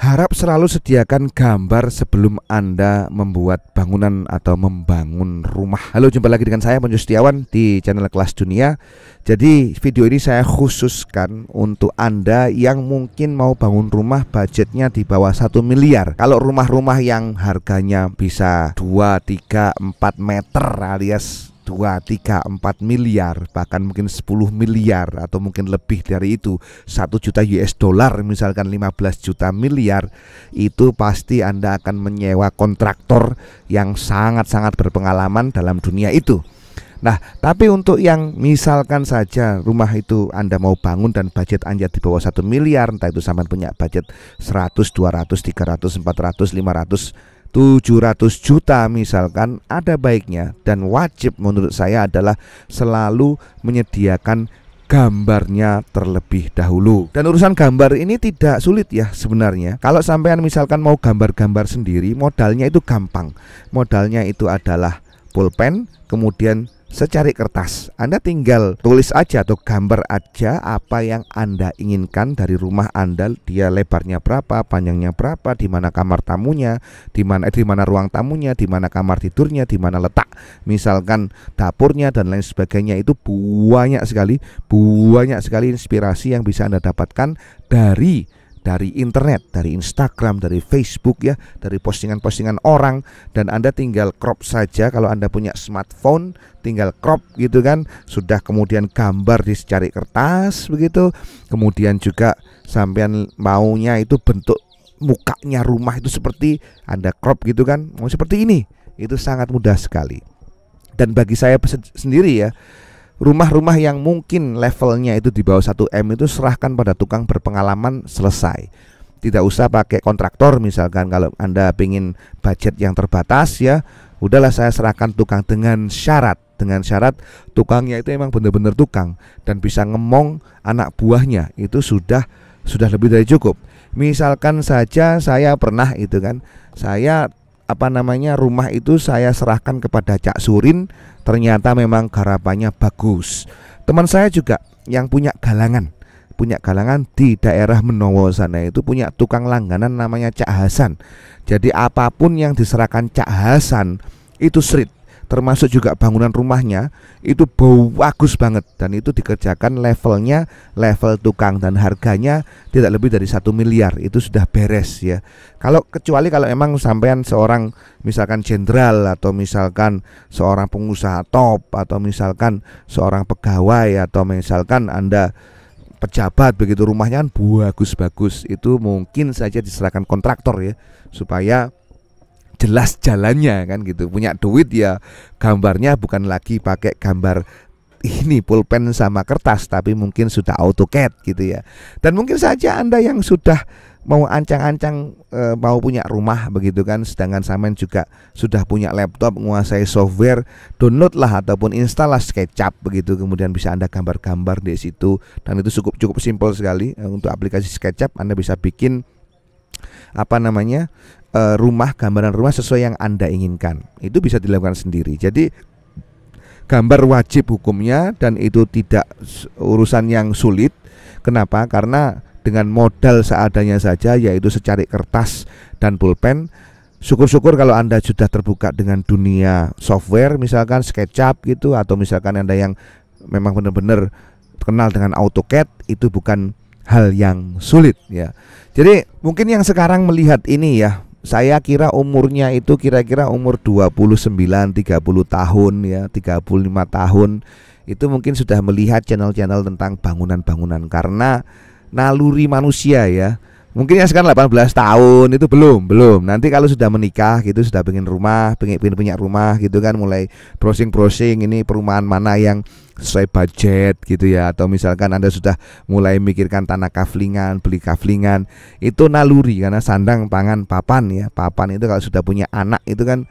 Harap selalu sediakan gambar sebelum Anda membuat bangunan atau membangun rumah. Halo, jumpa lagi dengan saya Ponco Setiawan di channel Kelas Dunia. Jadi video ini saya khususkan untuk Anda yang mungkin mau bangun rumah budgetnya di bawah 1 miliar. Kalau rumah-rumah yang harganya bisa 2, 3, 4 meter alias 2, 3, 4 miliar, bahkan mungkin 10 miliar atau mungkin lebih dari itu, 1 juta US dollar, misalkan 15 juta miliar, itu pasti Anda akan menyewa kontraktor yang sangat-sangat berpengalaman dalam dunia itu. Nah, tapi untuk yang misalkan saja rumah itu Anda mau bangun dan budget Anda di bawah 1 miliar, entah itu sampai punya budget 100, 200, 300, 400, 500, 700 juta misalkan, ada baiknya dan wajib menurut saya adalah selalu menyediakan gambarnya terlebih dahulu. Dan urusan gambar ini tidak sulit ya sebenarnya. Kalau sampean misalkan mau gambar-gambar sendiri, modalnya itu gampang. Modalnya itu adalah pulpen, kemudian secari kertas. Anda tinggal tulis aja atau gambar aja apa yang Anda inginkan dari rumah Anda. Dia lebarnya berapa, panjangnya berapa, di mana kamar tamunya, di mana ruang tamunya, di mana kamar tidurnya, di mana letak misalkan dapurnya dan lain sebagainya. Itu banyak sekali inspirasi yang bisa Anda dapatkan dari internet, dari Instagram, dari Facebook ya, dari postingan-postingan orang. Dan Anda tinggal crop saja. Kalau Anda punya smartphone, tinggal crop gitu kan, sudah. Kemudian gambar di secari kertas begitu. Kemudian juga sampean maunya itu bentuk mukanya rumah itu seperti Anda crop gitu kan, mau seperti ini. Itu sangat mudah sekali. Dan bagi saya sendiri ya, rumah-rumah yang mungkin levelnya itu di bawah 1 M itu serahkan pada tukang berpengalaman, selesai. Tidak usah pakai kontraktor misalkan. Kalau Anda ingin budget yang terbatas ya, udahlah saya serahkan tukang dengan syarat tukangnya itu emang benar-benar tukang dan bisa ngemong anak buahnya. Itu sudah lebih dari cukup. Misalkan saja saya pernah itu kan, rumah itu saya serahkan kepada Cak Surin, ternyata memang garapannya bagus. Teman saya juga yang punya galangan di daerah Menowo sana, itu punya tukang langganan namanya Cak Hasan. Jadi apapun yang diserahkan Cak Hasan itu srit, termasuk juga bangunan rumahnya itu bagus banget. Dan itu dikerjakan levelnya level tukang dan harganya tidak lebih dari 1 miliar. Itu sudah beres ya. Kecuali kalau emang sampean seorang misalkan jenderal, atau misalkan seorang pengusaha top, atau misalkan seorang pegawai, atau misalkan Anda pejabat begitu, rumahnya kan bagus-bagus, itu mungkin saja diserahkan kontraktor ya, supaya jelas jalannya kan gitu. Punya duit ya, gambarnya bukan lagi pakai gambar ini pulpen sama kertas, tapi mungkin sudah AutoCAD gitu ya. Dan mungkin saja Anda yang sudah mau ancang-ancang mau punya rumah begitu kan, sedangkan sampean juga sudah punya laptop, menguasai software, download lah ataupun install lah SketchUp begitu, kemudian bisa Anda gambar-gambar di situ. Dan itu cukup simpel sekali. Untuk aplikasi SketchUp Anda bisa bikin gambaran rumah sesuai yang Anda inginkan. Itu bisa dilakukan sendiri. Jadi gambar wajib hukumnya, dan itu tidak urusan yang sulit. Kenapa? Karena dengan modal seadanya saja, yaitu secari kertas dan pulpen. Syukur-syukur kalau Anda sudah terbuka dengan dunia software, misalkan SketchUp gitu, atau misalkan Anda yang memang benar-benar kenal dengan AutoCAD, itu bukan hal yang sulit ya. Jadi mungkin yang sekarang melihat ini ya, saya kira umurnya itu kira-kira umur 29, 30 tahun ya, 35 tahun, itu mungkin sudah melihat channel-channel tentang bangunan-bangunan karena naluri manusia ya. Mungkin yang sekarang 18 tahun itu belum. Nanti kalau sudah menikah gitu, sudah pengen punya rumah gitu kan, mulai browsing ini perumahan mana yang sesuai budget gitu ya. Atau misalkan Anda sudah mulai mikirkan tanah kaflingan, beli kaflingan, itu naluri karena sandang pangan papan ya. Papan itu kalau sudah punya anak itu kan,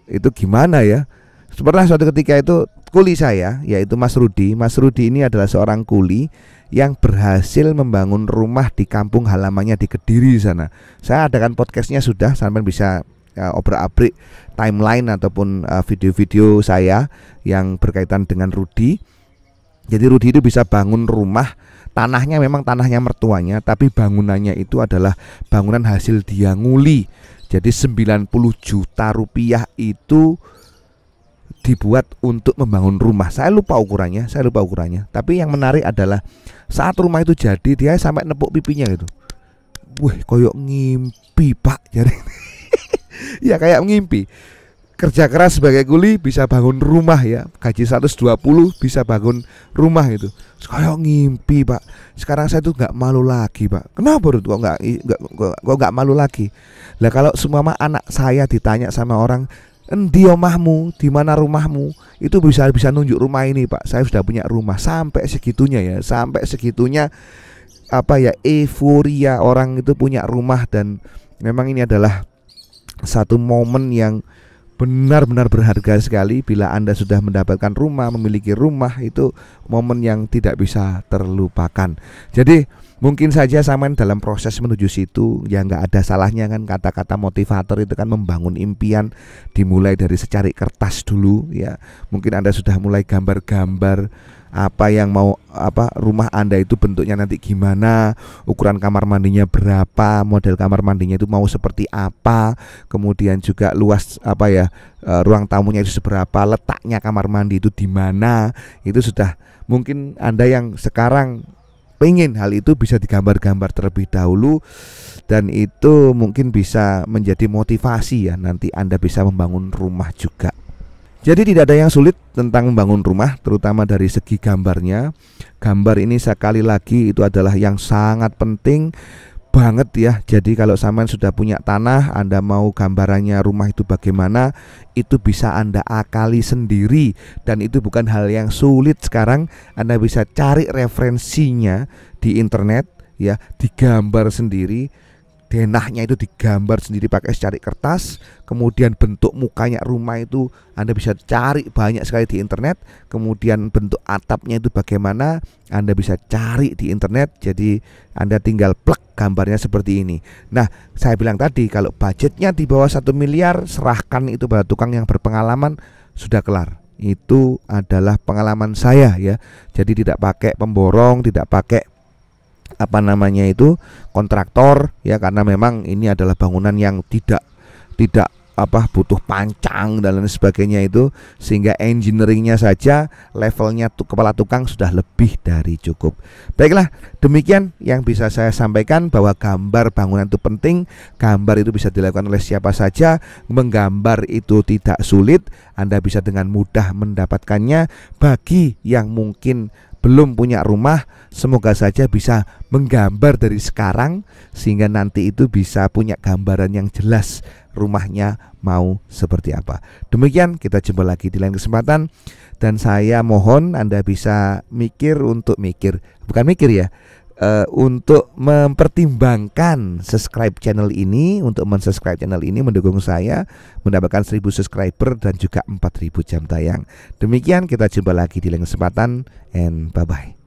itu gimana ya. Pernah suatu ketika itu kuli saya, yaitu Mas Rudi. Mas Rudi ini adalah seorang kuli yang berhasil membangun rumah di kampung halamannya di Kediri sana. Saya adakan podcastnya sudah, sampai bisa obrak-abrik timeline ataupun video-video saya yang berkaitan dengan Rudi. Jadi Rudi itu bisa bangun rumah Tanahnya memang tanahnya mertuanya, tapi bangunannya itu adalah bangunan hasil dia nguli. Jadi 90 juta rupiah itu dibuat untuk membangun rumah. Saya lupa ukurannya. Tapi yang menarik adalah saat rumah itu jadi, dia sampai nepuk pipinya gitu. Wih, koyok ngimpi pak. Jadi ya kayak ngimpi. Kerja keras sebagai kuli bisa bangun rumah ya, gaji 120 bisa bangun rumah itu. Kayak ngimpi pak. Sekarang saya tuh nggak malu lagi pak. Kenapa tuh kok nggak malu lagi? Lah kalau semua anak saya ditanya sama orang, endi omahmu, di mana rumahmu, itu bisa nunjuk rumah ini pak. Saya sudah punya rumah. Sampai segitunya ya, sampai segitunya apa ya, euforia orang itu punya rumah. Dan memang ini adalah satu momen yang benar-benar berharga sekali. Bila Anda sudah mendapatkan rumah, memiliki rumah, itu momen yang tidak bisa terlupakan. Jadi mungkin saja sampean dalam proses menuju situ, ya nggak ada salahnya kan kata-kata motivator itu kan membangun impian. Dimulai dari secari kertas dulu ya. Mungkin Anda sudah mulai gambar-gambar apa yang mau, apa rumah Anda itu bentuknya nanti gimana, ukuran kamar mandinya berapa, model kamar mandinya itu mau seperti apa, kemudian juga luas apa ya, ruang tamunya itu seberapa, letaknya kamar mandi itu di mana. Itu sudah mungkin Anda yang sekarang pengen hal itu bisa digambar-gambar terlebih dahulu, dan itu mungkin bisa menjadi motivasi ya, nanti Anda bisa membangun rumah juga. Jadi tidak ada yang sulit tentang membangun rumah, terutama dari segi gambarnya. Gambar ini sekali lagi itu adalah yang sangat penting banget ya. Jadi kalau sampean sudah punya tanah, Anda mau gambarannya rumah itu bagaimana, itu bisa Anda akali sendiri. Dan itu bukan hal yang sulit sekarang. Anda bisa cari referensinya di internet ya, digambar sendiri. Denahnya itu digambar sendiri pakai secari kertas. Kemudian bentuk mukanya rumah itu Anda bisa cari banyak sekali di internet. Kemudian bentuk atapnya itu bagaimana, Anda bisa cari di internet. Jadi Anda tinggal plek gambarnya seperti ini. Nah, saya bilang tadi kalau budgetnya di bawah 1 miliar, serahkan itu pada tukang yang berpengalaman, sudah kelar. Itu adalah pengalaman saya ya. Jadi tidak pakai pemborong, tidak pakai apa namanya itu kontraktor ya, karena memang ini adalah bangunan yang tidak apa butuh pancang dan lain sebagainya itu, sehingga engineeringnya saja levelnya kepala tukang sudah lebih dari cukup. Baiklah, demikian yang bisa saya sampaikan, bahwa gambar bangunan itu penting. Gambar itu bisa dilakukan oleh siapa saja. Menggambar itu tidak sulit, Anda bisa dengan mudah mendapatkannya. Bagi yang mungkin belum punya rumah, semoga saja bisa menggambar dari sekarang, sehingga nanti itu bisa punya gambaran yang jelas rumahnya mau seperti apa. Demikian, kita jumpa lagi di lain kesempatan. Dan saya mohon Anda bisa untuk mempertimbangkan subscribe channel ini, untuk mensubscribe channel ini, mendukung saya mendapatkan 1000 subscriber dan juga 4000 jam tayang. Demikian, kita jumpa lagi di lain kesempatan, and bye bye.